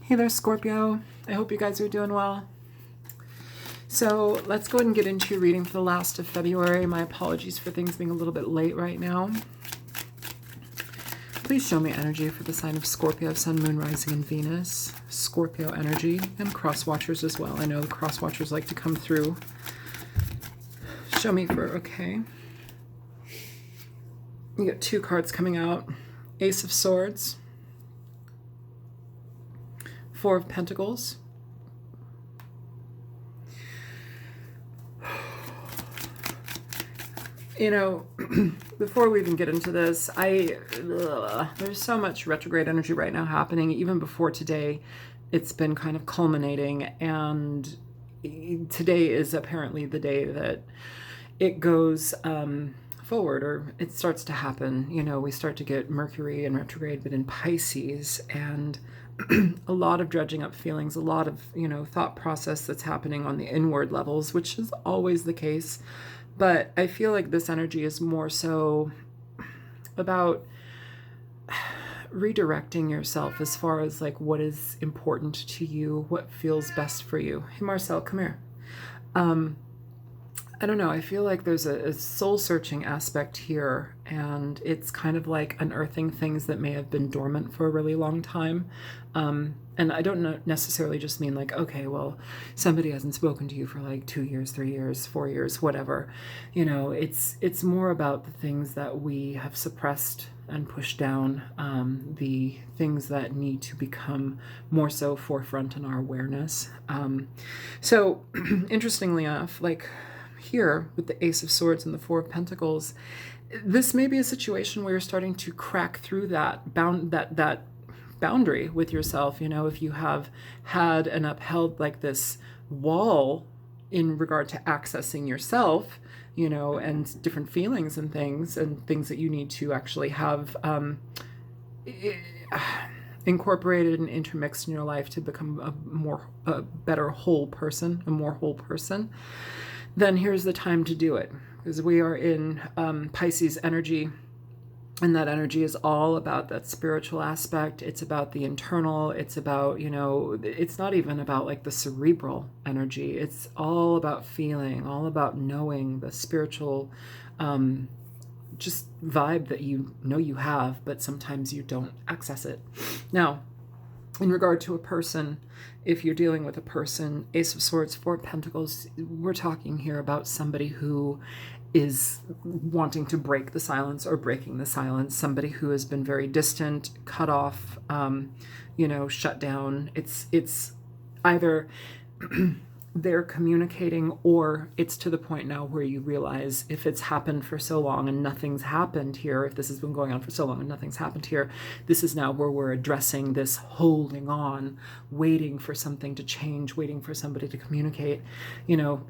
Hey there, Scorpio. I hope you guys are doing well. So let's go ahead and get into your reading for the last of February. My apologies for things being a little bit late right now. Please show me energy for the sign of Scorpio, Sun, Moon, Rising, and Venus. Scorpio energy and cross watchers as well. I know the cross watchers like to come through. Show me for, okay. You got two cards coming out. Ace of Swords. Four of Pentacles. You know, before we even get into this, there's so much retrograde energy right now happening. Even before today, it's been kind of culminating, and today is apparently the day that it goes forward, or it starts to happen. You know, we start to get Mercury in retrograde, but in Pisces, and a lot of dredging up feelings, a lot of, you know, thought process that's happening on the inward levels, which is always the case. But I feel like this energy is more so about redirecting yourself as far as like what is important to you, what feels best for you. Hey, Marcel, come here. I don't know. I feel like there's a soul-searching aspect here, and it's kind of like unearthing things that may have been dormant for a really long time. And I don't necessarily just mean like, okay, well, somebody hasn't spoken to you for like 2 years, 3 years, 4 years, whatever. You know, it's more about the things that we have suppressed and pushed down, the things that need to become more so forefront in our awareness. So interestingly enough, like, here with the Ace of Swords and the Four of Pentacles, this may be a situation where you're starting to crack through that boundary with yourself. You know, if you have had and upheld like this wall in regard to accessing yourself, you know, and different feelings and things that you need to actually have incorporated and intermixed in your life to become a better whole person, a more whole person, then here's the time to do it, because we are in Pisces energy, and that energy is all about that spiritual aspect. It's about the internal. It's about, you know, it's not even about like the cerebral energy. It's all about feeling, all about knowing, the spiritual just vibe that you know you have, but sometimes you don't access it. Now, in regard to a person, if you're dealing with a person, Ace of Swords, Four of Pentacles, we're talking here about somebody who is wanting to break the silence or breaking the silence, somebody who has been very distant, cut off, you know, shut down. It's either they're communicating, or it's to the point now where you realize, if it's happened for so long and nothing's happened here, if this has been going on for so long and nothing's happened here, this is now where we're addressing this holding on, waiting for something to change, waiting for somebody to communicate, you know.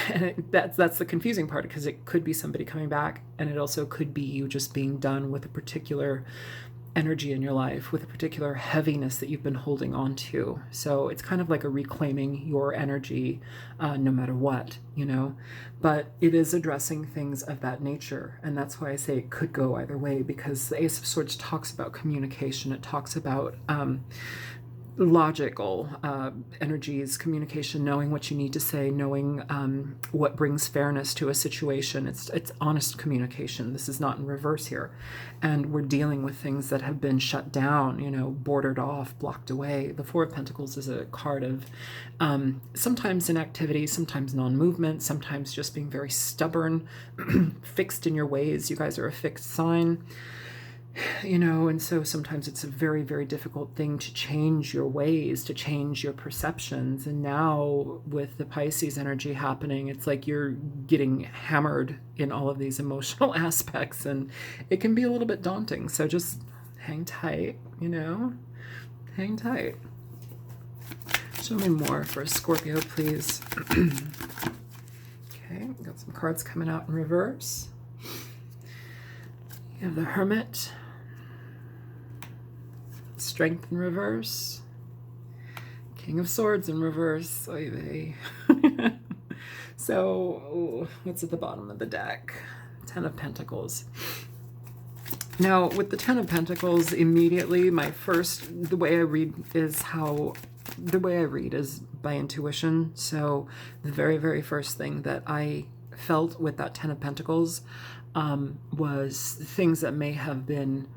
And that's the confusing part, because it could be somebody coming back, and it also could be you just being done with a particular energy in your life, with a particular heaviness that you've been holding on to. So it's kind of like a reclaiming your energy, no matter what, you know, but it is addressing things of that nature. And that's why I say it could go either way, because the Ace of Swords talks about communication. It talks about logical energies, communication, knowing what you need to say, knowing what brings fairness to a situation. It's honest communication. This is not in reverse here. And we're dealing with things that have been shut down, you know, bordered off, blocked away. The Four of Pentacles is a card of sometimes inactivity, sometimes non-movement, sometimes just being very stubborn, fixed in your ways. You guys are a fixed sign. You know, and so sometimes it's a very, very difficult thing to change your ways, to change your perceptions. And now with the Pisces energy happening, it's like you're getting hammered in all of these emotional aspects, and it can be a little bit daunting. So just hang tight, you know, hang tight. Show me more for Scorpio, please. Okay, got some cards coming out in reverse. You have the Hermit, Strength in reverse, King of Swords in reverse. Oy vey. So, what's at the bottom of the deck? Ten of Pentacles. Now, with the Ten of Pentacles, immediately the way I read is by intuition. So the very, very first thing that I felt with that Ten of Pentacles was things that may have been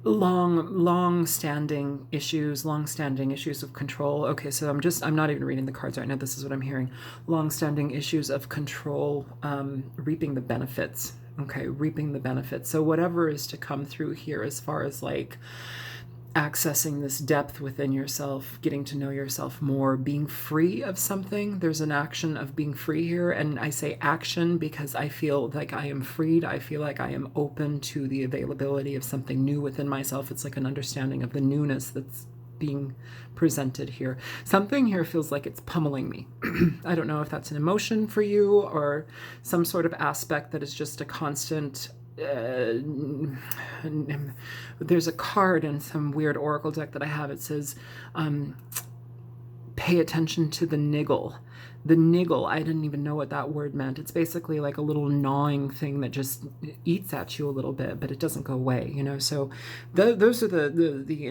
long-standing issues of control. Okay, so I'm not even reading the cards right now. This is what I'm hearing. Long-standing issues of control, reaping the benefits. Okay, reaping the benefits. So whatever is to come through here as far as like accessing this depth within yourself, getting to know yourself more, being free of something. There's an action of being free here. And I say action because I feel like I am freed. I feel like I am open to the availability of something new within myself. It's like an understanding of the newness that's being presented here. Something here feels like it's pummeling me. I don't know if that's an emotion for you or some sort of aspect that is just a constant. There's a card in some weird oracle deck that I have. It says, pay attention to the niggle. The niggle, I didn't even know what that word meant. It's basically like a little gnawing thing that just eats at you a little bit, but it doesn't go away, you know? So those are the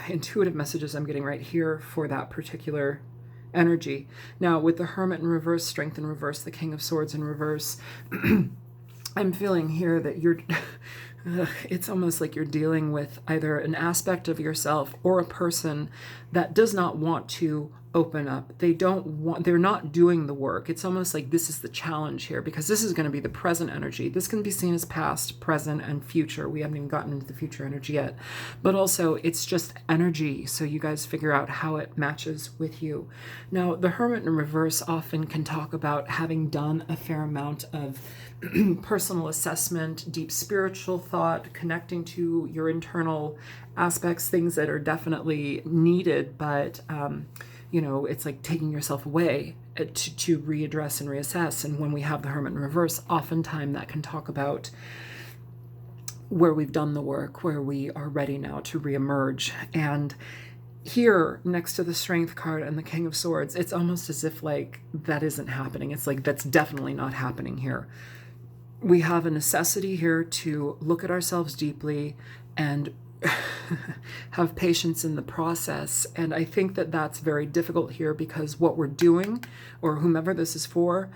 intuitive messages I'm getting right here for that particular energy. Now, with the Hermit in reverse, Strength in reverse, the King of Swords in reverse, I'm feeling here that it's almost like you're dealing with either an aspect of yourself or a person that does not want to open up. They're not doing the work. It's almost like this is the challenge here, because this is going to be the present energy. This can be seen as past, present, and future. We haven't even gotten into the future energy yet, but also it's just energy. So you guys figure out how it matches with you. Now, the Hermit in reverse often can talk about having done a fair amount of personal assessment, deep spiritual thought, connecting to your internal aspects, things that are definitely needed, but you know, it's like taking yourself away to readdress and reassess. And when we have the Hermit in reverse, oftentimes that can talk about where we've done the work, where we are ready now to reemerge. And here, next to the Strength card and the King of Swords, it's almost as if like that isn't happening. It's like that's definitely not happening here. We have a necessity here to look at ourselves deeply and have patience in the process. And I think that that's very difficult here, because what we're doing, or whomever this is for,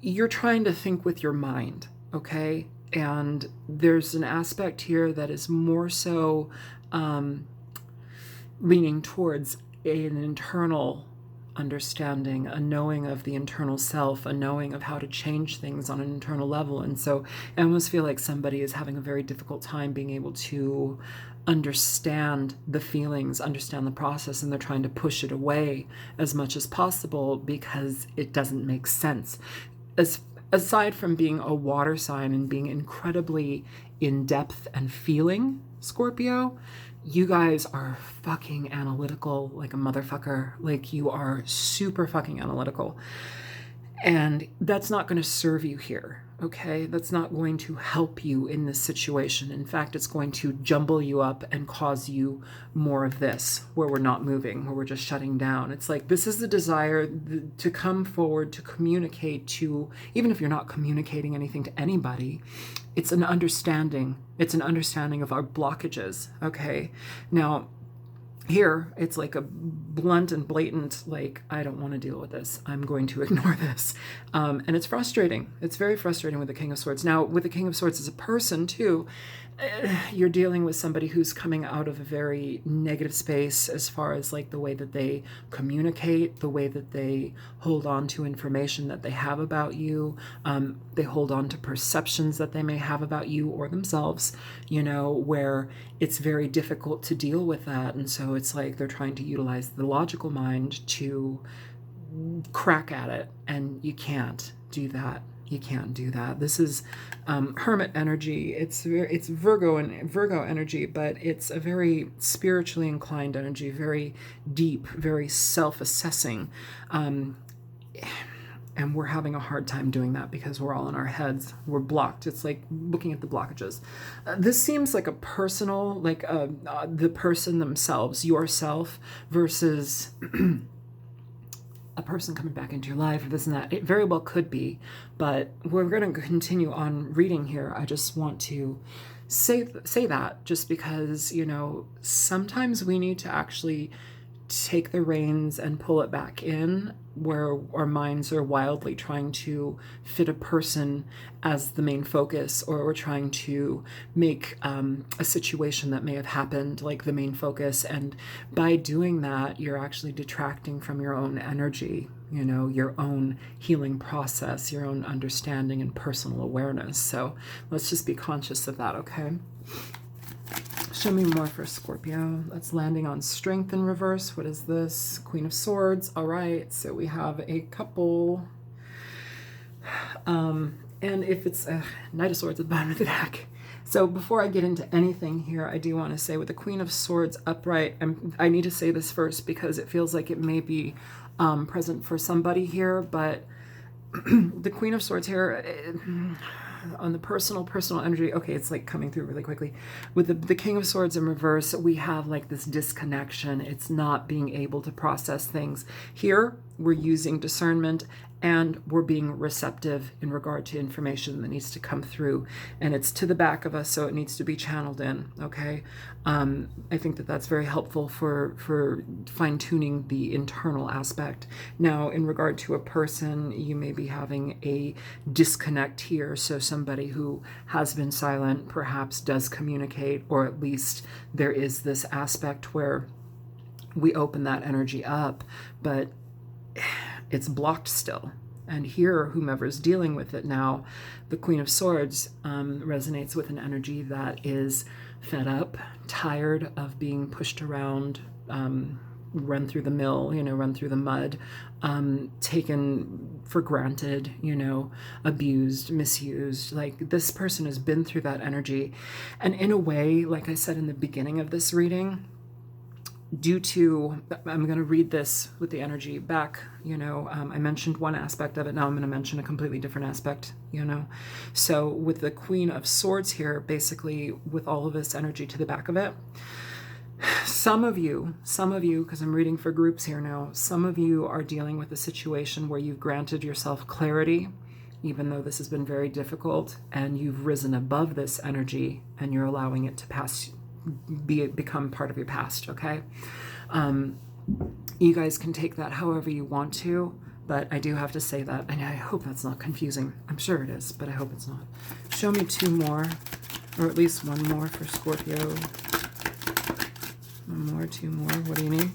you're trying to think with your mind, okay? And there's an aspect here that is more so leaning towards an internal understanding, a knowing of the internal self, a knowing of how to change things on an internal level. And so I almost feel like somebody is having a very difficult time being able to understand the feelings, understand the process, and they're trying to push it away as much as possible because it doesn't make sense. Aside from being a water sign and being incredibly in depth and feeling, Scorpio, you guys are fucking analytical like a motherfucker. Like, you are super fucking analytical. And that's not going to serve you here, okay? That's not going to help you in this situation. In fact, it's going to jumble you up and cause you more of this, where we're not moving, where we're just shutting down. It's like, this is the desire to come forward, to communicate to, even if you're not communicating anything to anybody, it's an understanding. It's an understanding of our blockages, okay? Now, here, it's like a blunt and blatant, like, I don't want to deal with this. I'm going to ignore this. And it's frustrating. It's very frustrating with the King of Swords. Now, with the King of Swords as a person, too, you're dealing with somebody who's coming out of a very negative space as far as, like, the way that they communicate, the way that they hold on to information that they have about you. They hold on to perceptions that they may have about you or themselves, you know, where it's very difficult to deal with that. And so it's like they're trying to utilize the logical mind to crack at it, and you can't do that. You can't do that. This is Hermit energy. It's Virgo energy, but it's a very spiritually inclined energy, very deep, very self-assessing. And we're having a hard time doing that because we're all in our heads. We're blocked. It's like looking at the blockages. This seems like a personal, like the person themselves, yourself, versus a person coming back into your life or this and that. It very well could be, but we're going to continue on reading here. I just want to say that just because, you know, sometimes we need to actually take the reins and pull it back in where our minds are wildly trying to fit a person as the main focus, or we're trying to make a situation that may have happened like the main focus. And by doing that, you're actually detracting from your own energy, you know, your own healing process, your own understanding and personal awareness. So let's just be conscious of that, okay? Show me more for Scorpio. That's landing on strength in reverse. What is this? Queen of Swords. All right, so we have a couple. And if it's a Knight of Swords at the bottom of the deck. So before I get into anything here, I do want to say with the Queen of Swords upright, I need to say this first because it feels like it may be present for somebody here, but the Queen of Swords here, on the personal energy, okay, it's like coming through really quickly. With the King of Swords in reverse, we have like this disconnection. It's not being able to process things. Here, we're using discernment and we're being receptive in regard to information that needs to come through. And it's to the back of us, so it needs to be channeled in, okay? I think that that's very helpful for fine-tuning the internal aspect. Now, in regard to a person, you may be having a disconnect here. So somebody who has been silent perhaps does communicate, or at least there is this aspect where we open that energy up, but it's blocked still. And here, whomever is dealing with it now, the Queen of Swords resonates with an energy that is fed up, tired of being pushed around, run through the mill, you know, run through the mud, taken for granted, you know, abused, misused. Like, this person has been through that energy. And in a way, like I said in the beginning of this reading, due to, I'm going to read this with the energy back, you know, I mentioned one aspect of it. Now I'm going to mention a completely different aspect, you know. So with the Queen of Swords here, basically with all of this energy to the back of it, some of you, because I'm reading for groups here now, some of you are dealing with a situation where you've granted yourself clarity, even though this has been very difficult, and you've risen above this energy and you're allowing it to pass, become part of your past, okay? You guys can take that however you want to, but I do have to say that, and I hope that's not confusing. I'm sure it is, but I hope it's not. Show me two more, or at least one more for Scorpio. One more, two more. What do you need?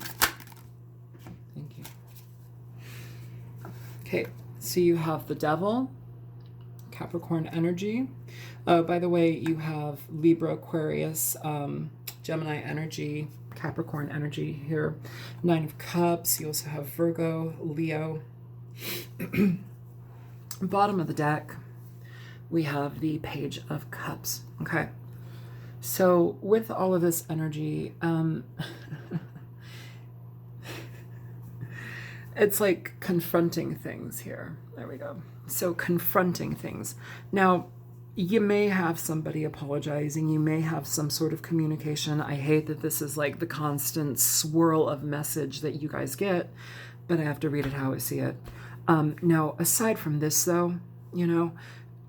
Thank you. Okay, so you have the Devil, Capricorn energy. By the way, you have Libra, Aquarius, Gemini energy, Capricorn energy here. 9 of Cups. You also have Virgo, Leo. Bottom of the deck, we have the Page of Cups. Okay. So with all of this energy, it's like confronting things here. There we go. So confronting things. Now, you may have somebody apologizing. You may have some sort of communication. I hate that this is like the constant swirl of message that you guys get, but I have to read it how I see it. Now, aside from this, though, you know,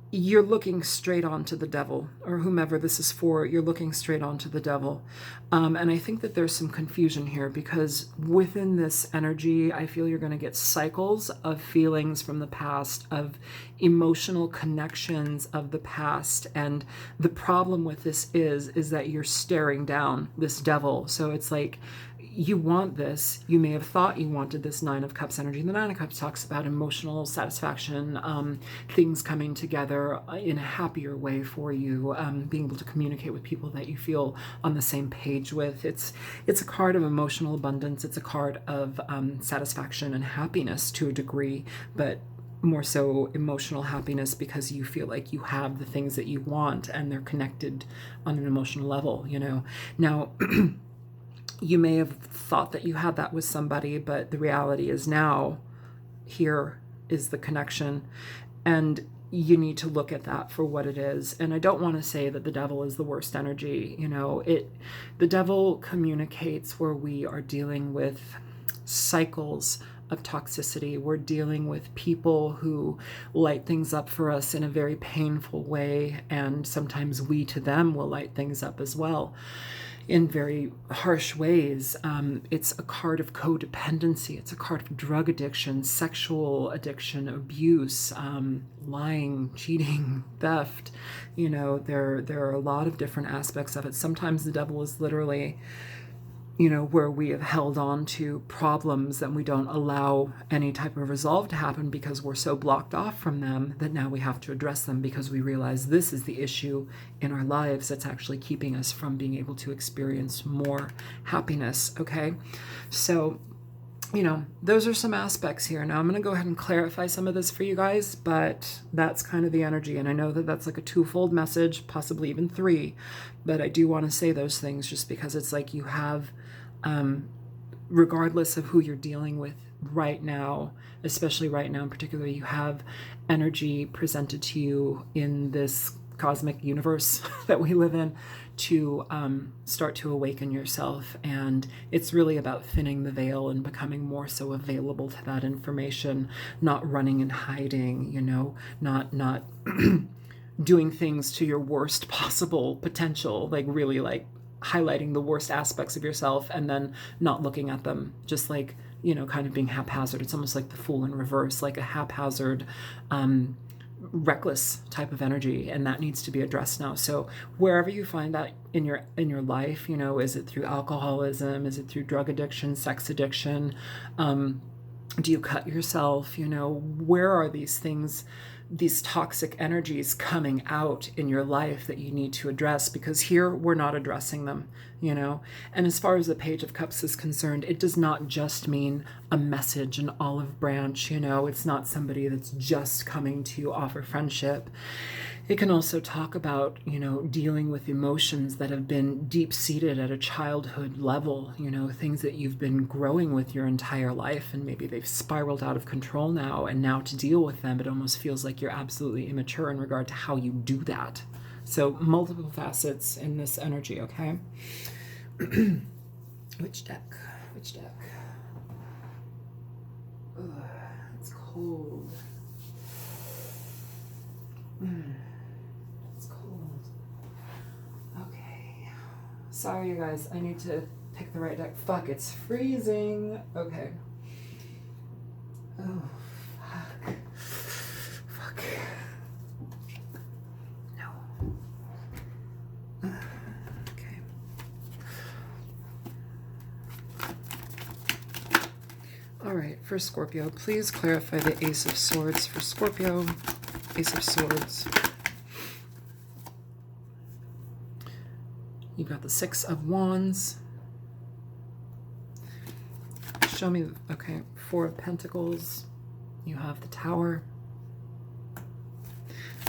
you're looking straight on to the Devil, or whomever this is for, you're looking straight on to the Devil. And I think that there's some confusion here, because within this energy, I feel you're going to get cycles of feelings from the past, of emotional connections of the past. And the problem with this is that you're staring down this Devil. So it's like, you want this. You may have thought you wanted this 9 of Cups energy. The 9 of Cups talks about emotional satisfaction, things coming together in a happier way for you, being able to communicate with people that you feel on the same page with. It's a card of emotional abundance. It's a card of satisfaction and happiness to a degree, but more so emotional happiness, because you feel like you have the things that you want and they're connected on an emotional level, you know. Now, you may have thought that you had that with somebody, but the reality is now here is the connection, and you need to look at that for what it is. And I don't want to say that the Devil is the worst energy. You know, the Devil communicates where we are dealing with cycles of toxicity. We're dealing with people who light things up for us in a very painful way, and sometimes we to them will light things up as well in very harsh ways. It's a card of codependency. It's a card of drug addiction, sexual addiction, abuse, lying, cheating, theft. You know, there are a lot of different aspects of it. Sometimes the devil is literally, you know, where we have held on to problems and we don't allow any type of resolve to happen because we're so blocked off from them that now we have to address them because we realize this is the issue in our lives that's actually keeping us from being able to experience more happiness. Okay. So, you know, those are some aspects here. Now I'm going to go ahead and clarify some of this for you guys, but that's kind of the energy. And I know that that's like a twofold message, possibly even three, but I do want to say those things just because it's like you have, regardless of who you're dealing with right now, especially right now in particular, you have energy presented to you in this cosmic universe that we live in to start to awaken yourself. And it's really about thinning the veil and becoming more so available to that information, not running and hiding, you know, not doing things to your worst possible potential, like really like highlighting the worst aspects of yourself and then not looking at them, just like, you know, kind of being haphazard. It's almost like the Fool in reverse, like a haphazard, reckless type of energy, and that needs to be addressed now. So wherever you find that in your life, you know, is it through alcoholism, is it through drug addiction, sex addiction, do you cut yourself, you know, where are these things, these toxic energies coming out in your life that you need to address? Because here we're not addressing them, you know. And as far as the Page of Cups is concerned, it does not just mean a message, an olive branch, you know. It's not somebody that's just coming to offer friendship. It can also talk about, you know, dealing with emotions that have been deep-seated at a childhood level, you know, things that you've been growing with your entire life, and maybe they've spiraled out of control now, and now to deal with them, it almost feels like you're absolutely immature in regard to how you do that. So multiple facets in this energy, okay? Which deck? Which deck? Ugh, it's cold. It's cold. Okay. Sorry, you guys. I need to pick the right deck. Fuck, it's freezing. Okay. Oh, fuck. Fuck. No. Okay. All right, for Scorpio, please clarify the Ace of Swords for Scorpio. Ace of Swords. You've got the Six of Wands. Show me, okay, Four of Pentacles. You have the Tower.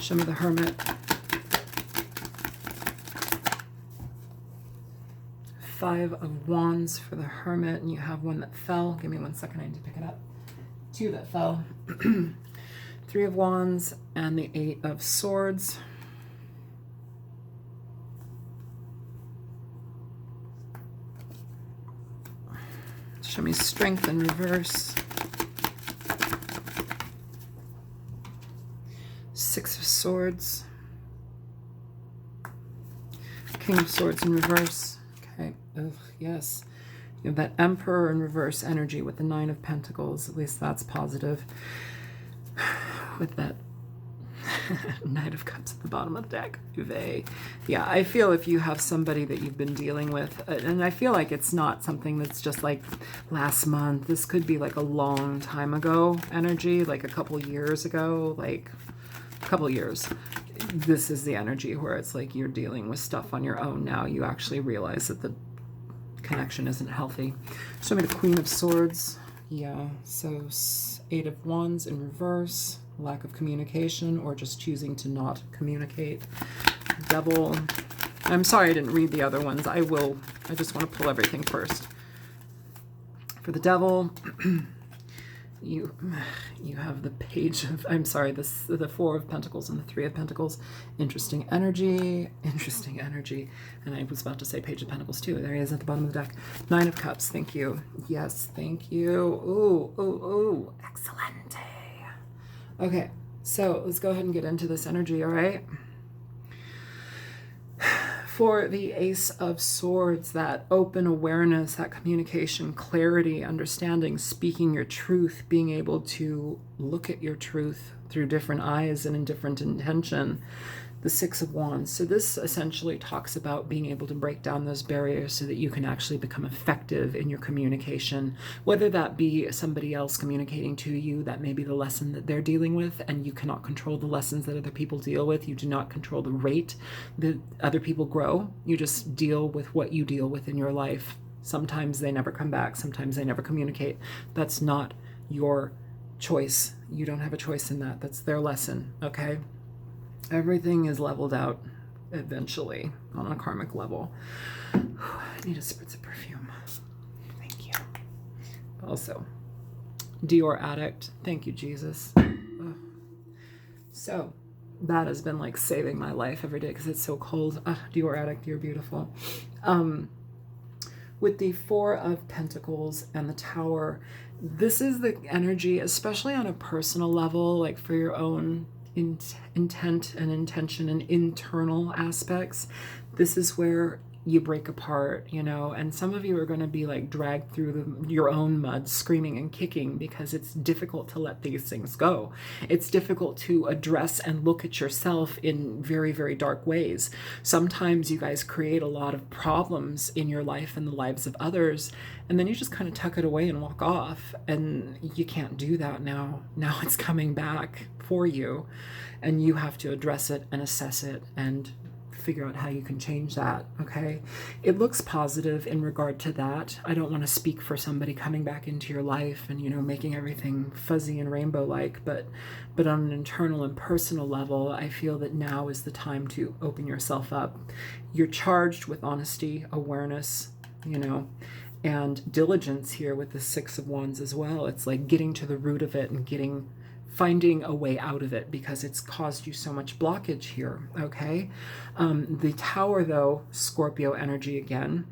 Show me the Hermit. Five of Wands for the Hermit, and you have one that fell. Give me 1 second, I need to pick it up. Two that fell. Three of Wands and the Eight of Swords. Show me Strength in reverse. Six of Swords. King of Swords in reverse. Okay. Ugh, yes. You have that Emperor in reverse energy with the Nine of Pentacles. At least that's positive. With that Knight of Cups at the bottom of the deck. Yeah, I feel if you have somebody that you've been dealing with, and I feel like it's not something that's just like last month. This could be like a long time ago energy, like a couple years ago, like a couple years. This is the energy where it's like you're dealing with stuff on your own now. You actually realize that the connection isn't healthy. Show me the Queen of Swords. Yeah, so Eight of Wands in reverse. Lack of communication or just choosing to not communicate. Devil. I'm sorry I didn't read the other ones. I will. I just want to pull everything first. For the Devil, You have the page of, I'm sorry, the Four of Pentacles and the Three of Pentacles. Interesting energy. And I was about to say Page of Pentacles too. There he is at the bottom of the deck. Nine of Cups. Thank you. Yes, thank you. Ooh. Excellent. Okay, so let's go ahead and get into this energy, all right? For the Ace of Swords, that open awareness, that communication, clarity, understanding, speaking your truth, being able to look at your truth through different eyes and in different intention. The Six of Wands. So this essentially talks about being able to break down those barriers so that you can actually become effective in your communication, whether that be somebody else communicating to you, that may be the lesson that they're dealing with, and you cannot control the lessons that other people deal with. You do not control the rate that other people grow. You just deal with what you deal with in your life. Sometimes they never come back. Sometimes they never communicate. That's not your choice. You don't have a choice in that. That's their lesson, okay? Everything is leveled out eventually on a karmic level. I need a spritz of perfume. Thank you. Also, Dior Addict. Thank you, Jesus. Ugh. So that has been like saving my life every day because it's so cold. Dior Addict, you're beautiful. With the Four of Pentacles and the Tower, this is the energy, especially on a personal level, like for your own intent and intention and internal aspects. This is where you break apart, you know, and some of you are going to be like dragged through your own mud, screaming and kicking, because it's difficult to let these things go. It's difficult to address and look at yourself in very, very dark ways. Sometimes you guys create a lot of problems in your life and the lives of others, and then you just kind of tuck it away and walk off, and you can't do that now. Now it's coming back for you, and you have to address it and assess it and figure out how you can change that, okay? It looks positive in regard to that. I don't want to speak for somebody coming back into your life and, you know, making everything fuzzy and rainbow-like, but on an internal and personal level, I feel that now is the time to open yourself up. You're charged with honesty, awareness, you know, and diligence here with the Six of Wands as well. It's like getting to the root of it and finding a way out of it, because it's caused you so much blockage here, okay? The Tower, though, Scorpio energy again.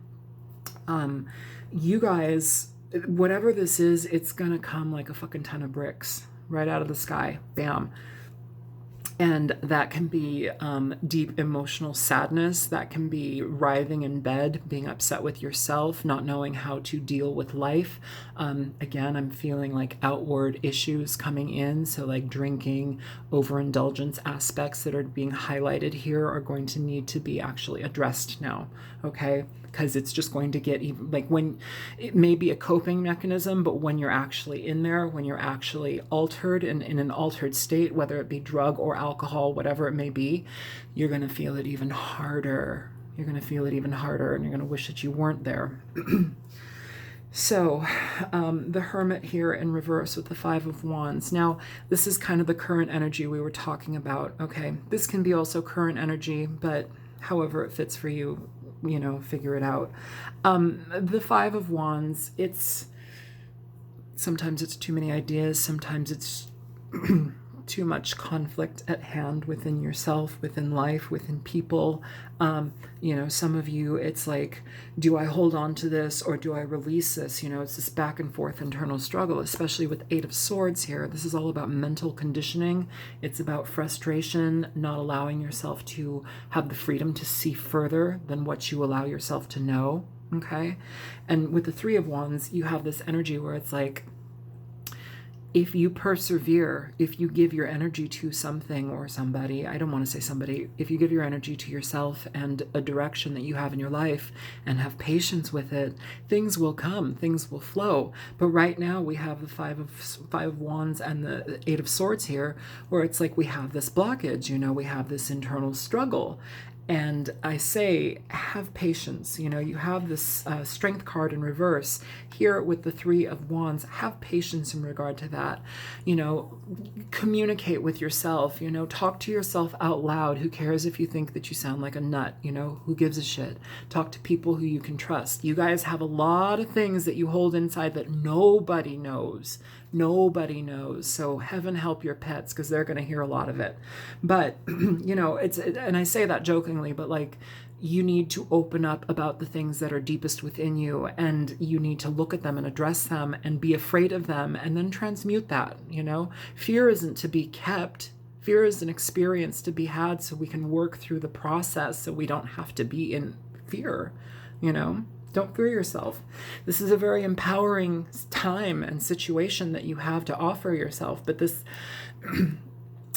You guys, whatever this is, it's gonna come like a fucking ton of bricks right out of the sky. Bam. And that can be deep emotional sadness. That can be writhing in bed, being upset with yourself, not knowing how to deal with life. Again, I'm feeling like outward issues coming in. So like drinking, overindulgence aspects that are being highlighted here are going to need to be actually addressed now, okay? Because it's just going to get even, like, when it may be a coping mechanism, but when you're actually in there, when you're actually altered and in an altered state, whether it be drug or alcohol, whatever it may be, you're going to feel it even harder. You're going to feel it even harder, and you're going to wish that you weren't there. So the Hermit here in reverse with the Five of Wands. Now, this is kind of the current energy we were talking about, okay? This can be also current energy, but however it fits for you, you know, figure it out. The Five of Wands, sometimes it's too many ideas, sometimes it's too much conflict at hand within yourself, within life, within people. You know, some of you, it's like, do I hold on to this or do I release this? You know, it's this back and forth internal struggle, especially with Eight of Swords here. This is all about mental conditioning. It's about frustration, not allowing yourself to have the freedom to see further than what you allow yourself to know, okay? And with the Three of Wands, you have this energy where it's like, if you persevere, if you give your energy to something or somebody, I don't want to say somebody, if you give your energy to yourself and a direction that you have in your life and have patience with it, things will come, things will flow. But right now we have the Five of Wands and the Eight of Swords here, where it's like we have this blockage, you know, we have this internal struggle. And I say, have patience. You know, you have this Strength card in reverse here with the Three of Wands. Have patience in regard to that. You know, communicate with yourself. You know, talk to yourself out loud. Who cares if you think that you sound like a nut? You know, who gives a shit? Talk to people who you can trust. You guys have a lot of things that you hold inside that nobody knows. Nobody knows. So heaven help your pets, because they're going to hear a lot of it. But, and I say that jokingly, but like, you need to open up about the things that are deepest within you, and you need to look at them and address them and be afraid of them and then transmute that. Fear isn't to be kept. Fear is an experience to be had so we can work through the process, so we don't have to be in fear. Don't fear yourself. This is a very empowering time and situation that you have to offer yourself. But this,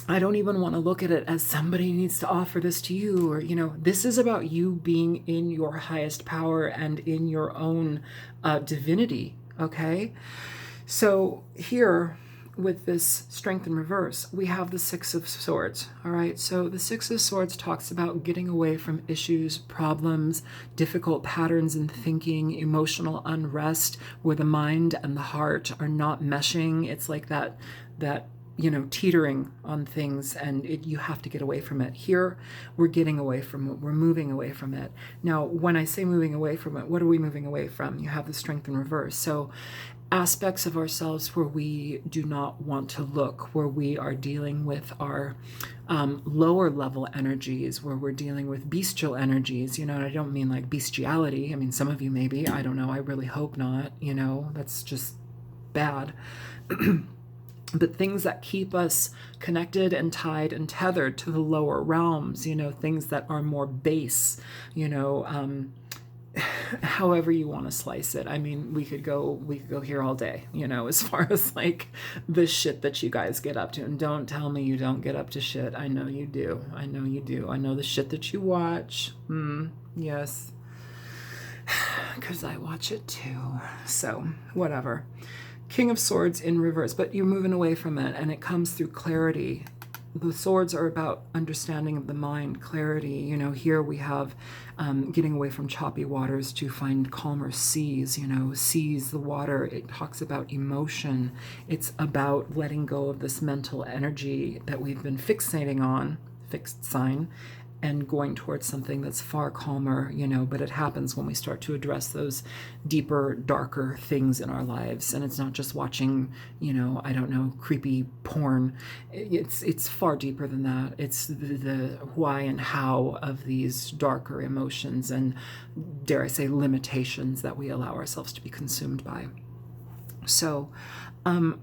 I don't even want to look at it as somebody needs to offer this to you, or, this is about you being in your highest power and in your own divinity. Okay. So here, with this strength in reverse, we have the Six of Swords. All right. So the Six of Swords talks about getting away from issues, problems, difficult patterns in thinking, emotional unrest where the mind and the heart are not meshing. It's like that teetering on things, and you have to get away from it. Here, we're getting away from it. We're moving away from it. Now, when I say moving away from it, what are we moving away from? You have the strength in reverse. So aspects of ourselves where we do not want to look, where we are dealing with our lower level energies, where we're dealing with bestial energies, and I don't mean like bestiality. I mean, some of you maybe, I don't know. I really hope not, that's just bad. But things that keep us connected and tied and tethered to the lower realms, things that are more base, however you want to slice it. I mean, we could go here all day, as far as like the shit that you guys get up to. And don't tell me you don't get up to shit. I know you do. I know you do. I know the shit that you watch. Yes. Because I watch it too. So whatever. King of Swords in reverse, but you're moving away from it, and it comes through clarity. The swords are about understanding of the mind, clarity. Here we have getting away from choppy waters to find calmer seas. Seas, the water. It talks about emotion. It's about letting go of this mental energy that we've been fixating on, fixed sign, and going towards something that's far calmer, but it happens when we start to address those deeper, darker things in our lives. And it's not just watching, I don't know, creepy porn. It's far deeper than that. It's the why and how of these darker emotions and, dare I say, limitations that we allow ourselves to be consumed by. So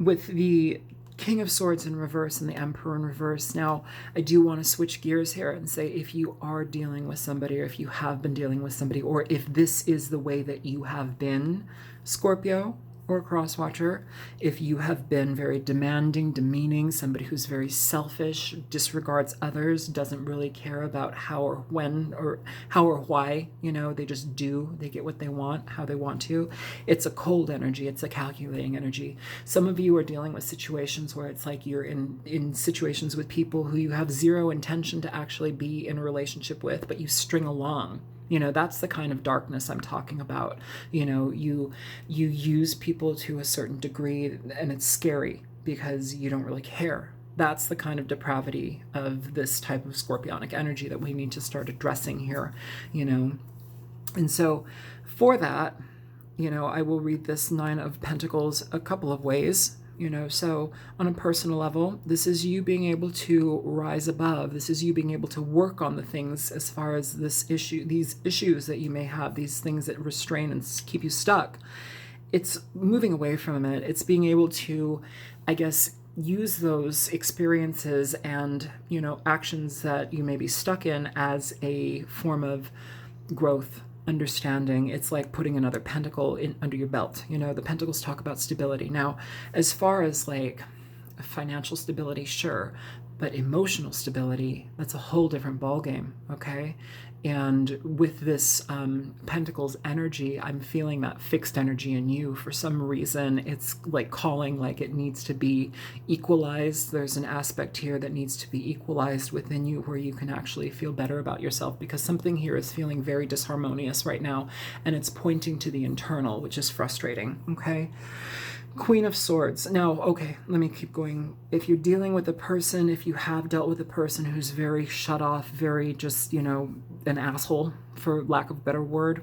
with the King of Swords in reverse and the Emperor in reverse. Now, I do want to switch gears here and say, if you are dealing with somebody, or if you have been dealing with somebody, or if this is the way that you have been, Scorpio or Crosswatcher, if you have been very demanding, demeaning, somebody who's very selfish, disregards others, doesn't really care about how or when or how or why, they just do, they get what they want, how they want to. It's a cold energy. It's a calculating energy. Some of you are dealing with situations where it's like you're in situations with people who you have zero intention to actually be in a relationship with, but you string along. That's the kind of darkness I'm talking about. You use people to a certain degree, and it's scary because you don't really care. That's the kind of depravity of this type of scorpionic energy that we need to start addressing here, And so for that, I will read this Nine of Pentacles a couple of ways. So on a personal level, this is you being able to rise above. This is you being able to work on the things as far as these issues that you may have, these things that restrain and keep you stuck. It's moving away from it. It's being able to, I guess, use those experiences and, actions that you may be stuck in as a form of growth, understanding. It's like putting another pentacle in under your belt. The pentacles talk about stability. Now, as far as like financial stability, sure, but emotional stability, that's a whole different ballgame, okay? And with this Pentacles energy, I'm feeling that fixed energy in you. For some reason, it's like calling like it needs to be equalized. There's an aspect here that needs to be equalized within you where you can actually feel better about yourself, because something here is feeling very disharmonious right now, and it's pointing to the internal, which is frustrating, okay? Queen of Swords. Now, okay, let me keep going. If you're dealing with a person, if you have dealt with a person who's very shut off, very just, an asshole, for lack of a better word,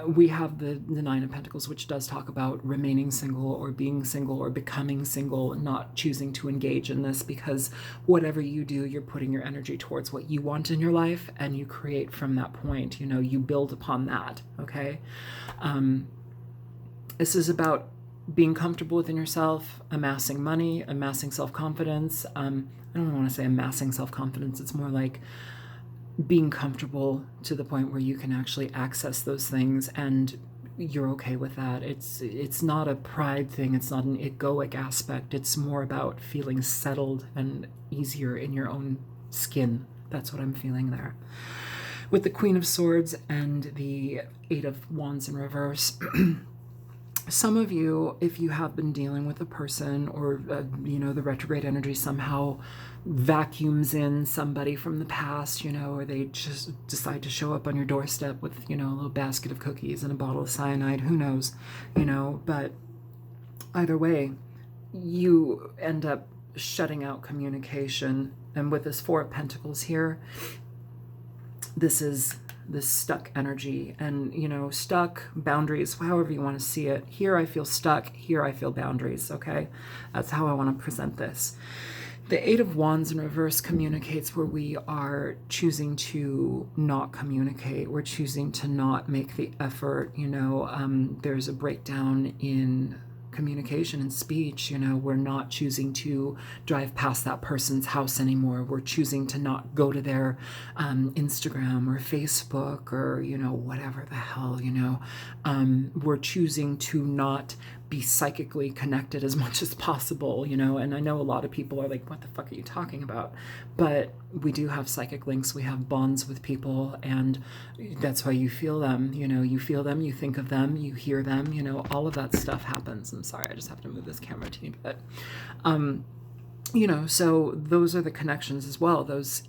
we have the Nine of Pentacles, which does talk about remaining single or being single or becoming single and not choosing to engage in this, because whatever you do, you're putting your energy towards what you want in your life, and you create from that point, you build upon that, okay? This is about being comfortable within yourself, amassing money, amassing self-confidence. I don't want to say amassing self-confidence. It's more like being comfortable to the point where you can actually access those things and you're okay with that. It's not a pride thing. It's not an egoic aspect. It's more about feeling settled and easier in your own skin. That's what I'm feeling there. With the Queen of Swords and the Eight of Wands in reverse, some of you, if you have been dealing with a person or, the retrograde energy somehow vacuums in somebody from the past, or they just decide to show up on your doorstep with, a little basket of cookies and a bottle of cyanide, who knows, but either way, you end up shutting out communication. And with this Four of Pentacles here, this is this stuck energy and, stuck, boundaries, however you want to see it. Here I feel stuck, here I feel boundaries, okay? That's how I want to present this. The Eight of Wands in reverse communicates where we are choosing to not communicate. We're choosing to not make the effort, there's a breakdown in communication and speech. We're not choosing to drive past that person's house anymore. We're choosing to not go to their Instagram or Facebook or, whatever the hell, we're choosing to not be psychically connected as much as possible, and I know a lot of people are like, what the fuck are you talking about? But we do have psychic links, we have bonds with people, and that's why you feel them, you feel them, you think of them, you hear them, all of that stuff happens. I'm sorry, I just have to move this camera a teeny bit. So those are the connections as well, those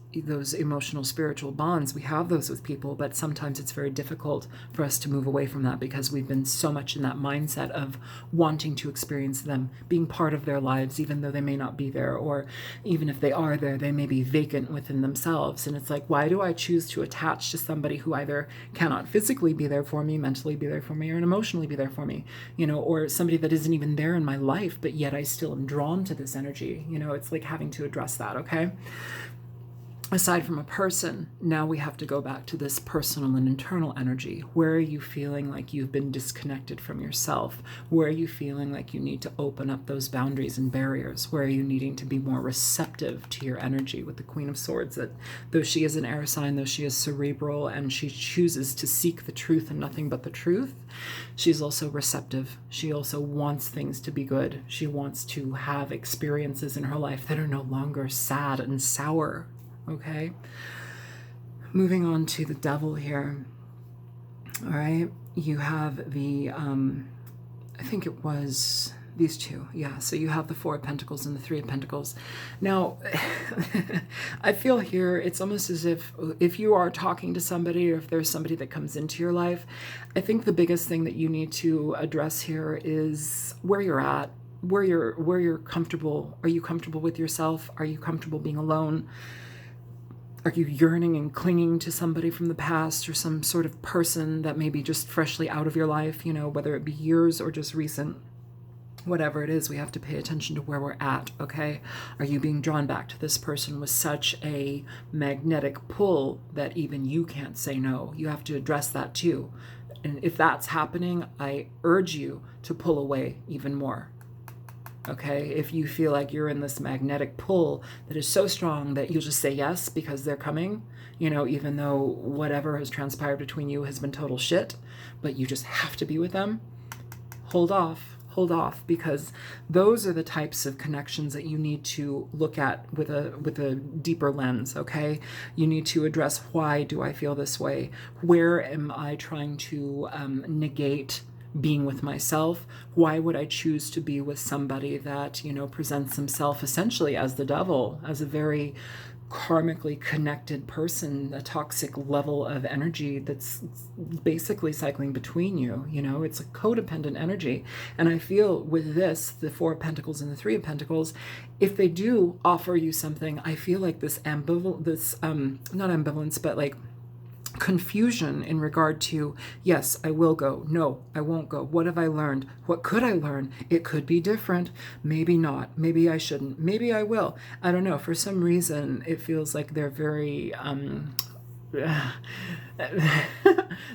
emotional, spiritual bonds. We have those with people, but sometimes it's very difficult for us to move away from that because we've been so much in that mindset of wanting to experience them, being part of their lives, even though they may not be there, or even if they are there, they may be vacant within themselves. And it's like, why do I choose to attach to somebody who either cannot physically be there for me, mentally be there for me, or emotionally be there for me, or somebody that isn't even there in my life, but yet I still am drawn to this energy. It's like having to address that, okay? Aside from a person, now we have to go back to this personal and internal energy. Where are you feeling like you've been disconnected from yourself? Where are you feeling like you need to open up those boundaries and barriers? Where are you needing to be more receptive to your energy? With the Queen of Swords, that though she is an air sign, though she is cerebral and she chooses to seek the truth and nothing but the truth, she's also receptive. She also wants things to be good. She wants to have experiences in her life that are no longer sad and sour. Okay, moving on to the Devil here. All right, you have the, I think it was these two. Yeah, so you have the Four of Pentacles and the Three of Pentacles. Now, I feel here, it's almost as if you are talking to somebody or if there's somebody that comes into your life, I think the biggest thing that you need to address here is where you're at, where you're comfortable. Are you comfortable with yourself? Are you comfortable being alone? Are you yearning and clinging to somebody from the past or some sort of person that may be just freshly out of your life, whether it be years or just recent? Whatever it is, we have to pay attention to where we're at, okay? Are you being drawn back to this person with such a magnetic pull that even you can't say no? You have to address that too. And if that's happening, I urge you to pull away even more. Okay, if you feel like you're in this magnetic pull that is so strong that you'll just say yes because they're coming, even though whatever has transpired between you has been total shit, but you just have to be with them, hold off, because those are the types of connections that you need to look at with a deeper lens, okay? You need to address, why do I feel this way? Where am I trying to negate being with myself? Why would I choose to be with somebody that, presents himself essentially as the devil, as a very karmically connected person, a toxic level of energy that's basically cycling between you. You know, it's a codependent energy. And I feel with this, the Four of Pentacles and the Three of Pentacles, if they do offer you something, I feel like this not ambivalence, but like confusion in regard to, yes, I will go. No, I won't go. What have I learned? What could I learn? It could be different. Maybe not. Maybe I shouldn't. Maybe I will. I don't know. For some reason, it feels like they're very,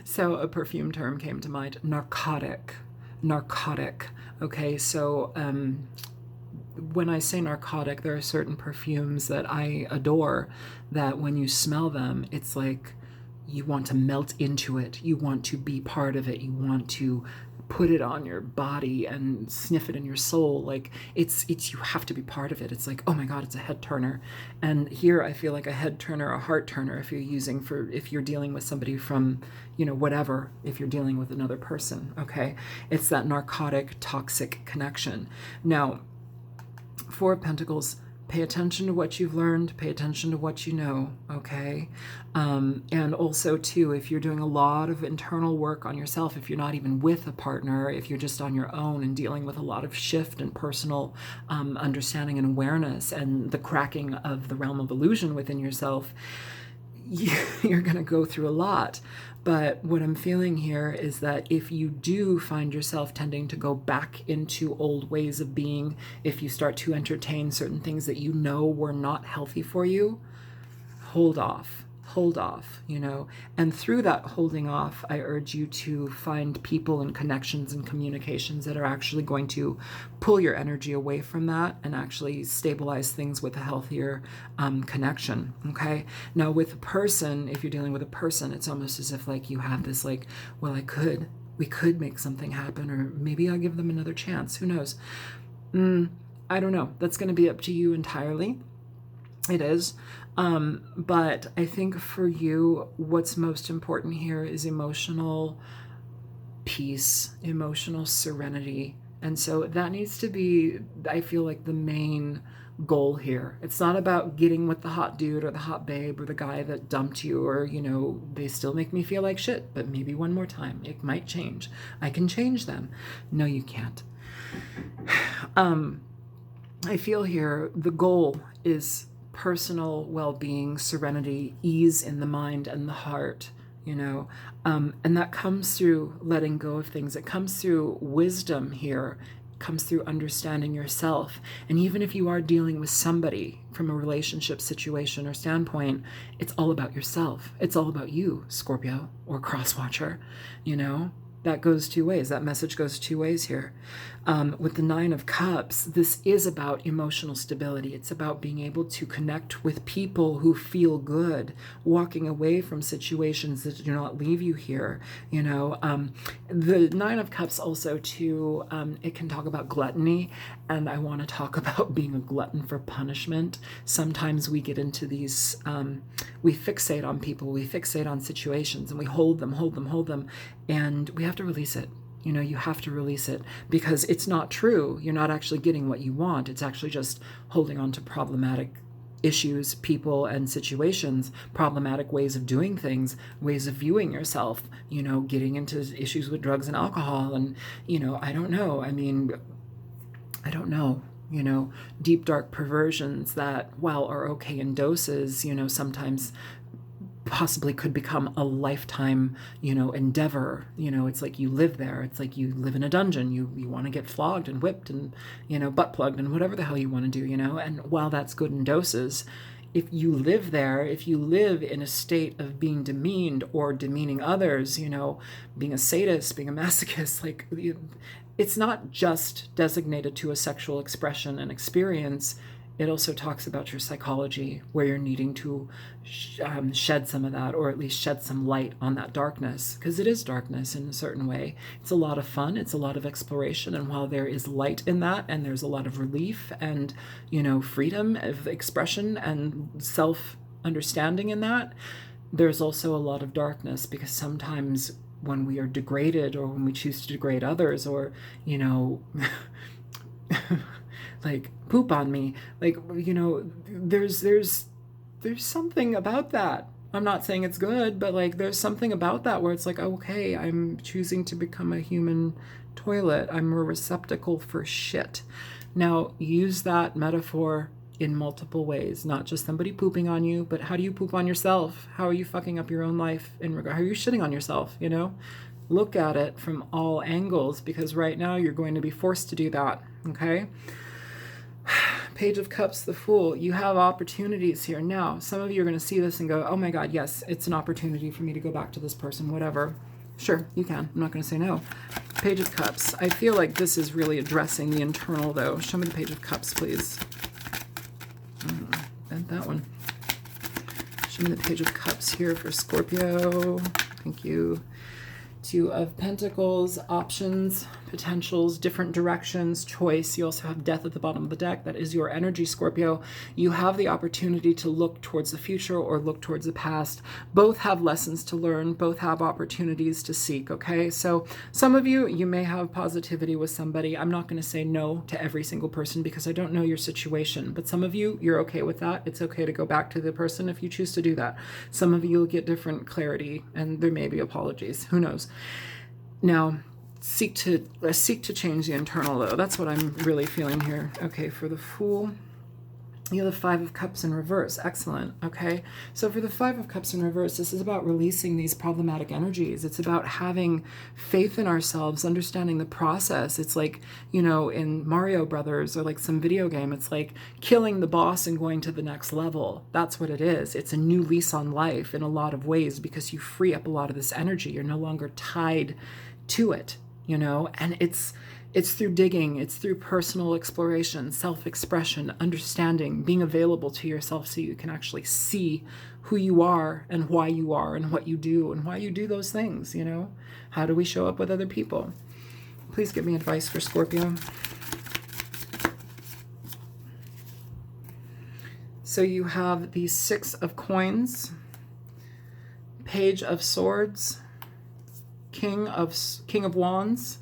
so a perfume term came to mind, narcotic. Narcotic. Okay. So, when I say narcotic, there are certain perfumes that I adore that when you smell them, it's like, you want to melt into it. You want to be part of it. You want to put it on your body and sniff it in your soul. Like it's you have to be part of it. It's like, oh my God, it's a head turner. And here I feel like a head turner, a heart turner, if you're dealing with somebody from, whatever, if you're dealing with another person. Okay. It's that narcotic, toxic connection. Now, Four of Pentacles, pay attention to what you've learned, pay attention to what you know, okay? And also, too, if you're doing a lot of internal work on yourself, if you're not even with a partner, if you're just on your own and dealing with a lot of shift and personal understanding and awareness and the cracking of the realm of illusion within yourself, you're going to go through a lot. But what I'm feeling here is that if you do find yourself tending to go back into old ways of being, if you start to entertain certain things that you know were not healthy for you, hold off, and through that holding off, I urge you to find people and connections and communications that are actually going to pull your energy away from that and actually stabilize things with a healthier connection. Okay. Now with a person, if you're dealing with a person, it's almost as if like you have this like, well, we could make something happen, or maybe I'll give them another chance. Who knows? I don't know. That's going to be up to you entirely. It is. But I think for you, what's most important here is emotional peace, emotional serenity. And so that needs to be, I feel like, the main goal here. It's not about getting with the hot dude or the hot babe or the guy that dumped you, or, they still make me feel like shit, but maybe one more time it might change. I can change them. No, you can't. I feel here the goal is personal well-being, serenity, ease in the mind and the heart, and that comes through letting go of things. It comes through wisdom here. It comes through understanding yourself. And even if you are dealing with somebody from a relationship situation or standpoint, it's all about yourself. It's all about you, Scorpio or Crosswatcher, That goes two ways. That message goes two ways here. With the Nine of Cups, this is about emotional stability. It's about being able to connect with people who feel good, walking away from situations that do not leave you here. The Nine of Cups also, too, it can talk about gluttony, and I want to talk about being a glutton for punishment. Sometimes we get into these, we fixate on people, we fixate on situations, and we hold them, and we have to release it. You have to release it because it's not true. You're not actually getting what you want. It's actually just holding on to problematic issues, people, and situations, problematic ways of doing things, ways of viewing yourself, getting into issues with drugs and alcohol. And, I don't know. Deep, dark perversions that, while are okay in doses, sometimes possibly could become a lifetime, endeavor. It's like you live there. It's like you live in a dungeon. You want to get flogged and whipped and, butt plugged and whatever the hell you want to do, And while that's good in doses, if you live there, if you live in a state of being demeaned or demeaning others, being a sadist, being a masochist, like it's not just designated to a sexual expression and experience. It also talks about your psychology, where you're needing to shed some of that, or at least shed some light on that darkness, because it is darkness in a certain way. It's a lot of fun. It's a lot of exploration. And while there is light in that, and there's a lot of relief and, freedom of expression and self-understanding in that, there's also a lot of darkness, because sometimes when we are degraded, or when we choose to degrade others, or, like poop on me, like, there's there's something about that. I'm not saying it's good, but like there's something about that where it's like, okay, I'm choosing to become a human toilet. I'm a receptacle for shit. Now, use that metaphor in multiple ways, not just somebody pooping on you, but how do you poop on yourself? How are you fucking up your own life in regard? How are you shitting on yourself, you know? Look at it from all angles, because right now you're going to be forced to do that, okay? Page of Cups, the Fool. You have opportunities here. Now, some of you are going to see this and go, oh my God, yes, it's an opportunity for me to go back to this person, whatever. Sure, you can. I'm not going to say no. Page of Cups. I feel like this is really addressing the internal, though. Show me the Page of Cups, please. Bent that one. Show me the Page of Cups here for Scorpio. Thank you. Two of Pentacles, options, potentials, different directions, choice. You also have Death at the bottom of the deck. That is your energy, Scorpio. You have the opportunity to look towards the future or look towards the past. Both have lessons to learn. Both have opportunities to seek, okay? So some of you, you may have positivity with somebody. I'm not going to say no to every single person because I don't know your situation. But some of you, you're okay with that. It's okay to go back to the person if you choose to do that. Some of you will get different clarity and there may be apologies. Who knows? Now, seek to change the internal, though. That's what I'm really feeling here. Okay, for the Fool, you have the Five of Cups in reverse. Excellent. Okay, so for the Five of Cups in reverse, this is about releasing these problematic energies. It's about having faith in ourselves, understanding the process. It's like, you know, in Mario Brothers or like some video game, it's like killing the boss and going to the next level. That's what it is. It's a new lease on life in a lot of ways because you free up a lot of this energy. You're no longer tied to it, you know, and it's through digging, it's through personal exploration, self-expression, understanding, being available to yourself so you can actually see who you are and why you are and what you do and why you do those things, you know. How do we show up with other people? Please give me advice for Scorpio. So you have the Six of Coins, Page of Swords, King of Wands,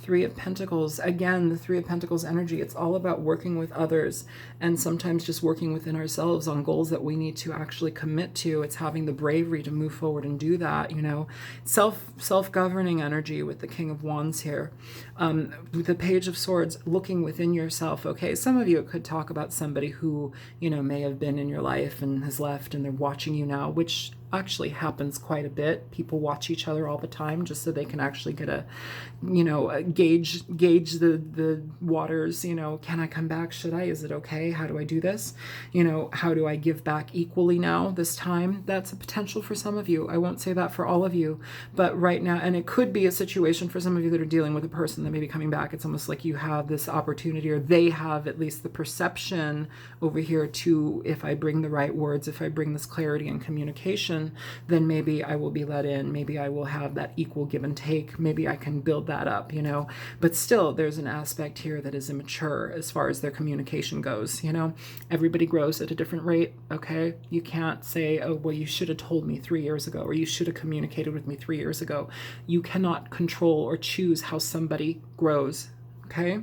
Three of Pentacles. Again, the Three of Pentacles energy. It's all about working with others and sometimes just working within ourselves on goals that we need to actually commit to. It's having the bravery to move forward and do that, you know. Self-governing energy with the King of Wands here. With the Page of Swords, looking within yourself. Okay, some of you, it could talk about somebody who, you know, may have been in your life and has left and they're watching you now, which actually happens quite a bit. People watch each other all the time just so they can actually get a, you know, gauge the waters, you know, can I come back? Should I? Is it okay? How do I do this? You know, how do I give back equally now this time? That's a potential for some of you. I won't say that for all of you, but right now, and it could be a situation for some of you that are dealing with a person that may be coming back. It's almost like you have this opportunity, or they have at least the perception over here to, if I bring the right words, if I bring this clarity and communication, then maybe I will be let in. Maybe I will have that equal give and take. Maybe I can build that up, you know, but still there's an aspect here that is immature as far as their communication goes. You know, everybody grows at a different rate. Okay. You can't say, oh, well, you should have told me 3 years ago, or you should have communicated with me 3 years ago. You cannot control or choose how somebody grows. Okay.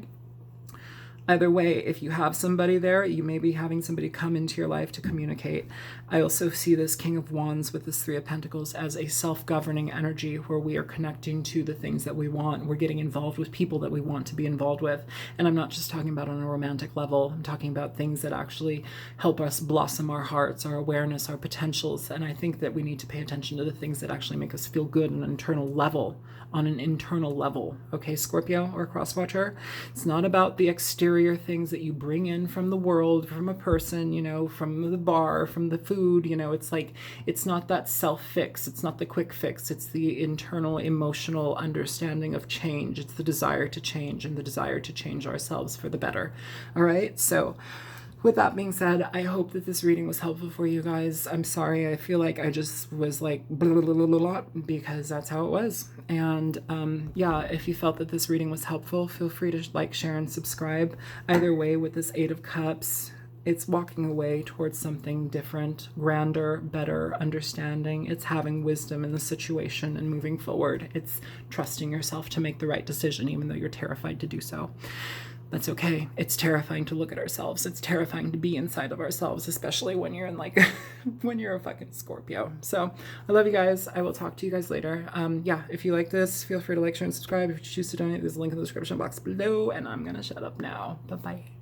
Either way, if you have somebody there, you may be having somebody come into your life to communicate. I also see this King of Wands with this Three of Pentacles as a self-governing energy where we are connecting to the things that we want. We're getting involved with people that we want to be involved with. And I'm not just talking about on a romantic level. I'm talking about things that actually help us blossom our hearts, our awareness, our potentials. And I think that we need to pay attention to the things that actually make us feel good on an internal level. Okay, Scorpio or Crosswatcher? It's not about the exterior things that you bring in from the world, from a person, you know, from the bar, from the food, you know. It's like, it's not that self-fix. It's not the quick fix. It's the internal emotional understanding of change. It's the desire to change and the desire to change ourselves for the better. All right, so with that being said, I hope that this reading was helpful for you guys. I'm sorry, I feel like I just was like blah, blah, blah, blah, blah, because that's how it was. And yeah, if you felt that this reading was helpful, feel free to like, share, and subscribe. Either way, with this Eight of Cups, it's walking away towards something different, grander, better, understanding. It's having wisdom in the situation and moving forward. It's trusting yourself to make the right decision, even though you're terrified to do so. That's okay. It's terrifying to look at ourselves. It's terrifying to be inside of ourselves, especially when you're in like, when you're a fucking Scorpio. So I love you guys. I will talk to you guys later. Yeah, if you like this, feel free to like, share, and subscribe. If you choose to donate, there's a link in the description box below, and I'm going to shut up now. Bye-bye.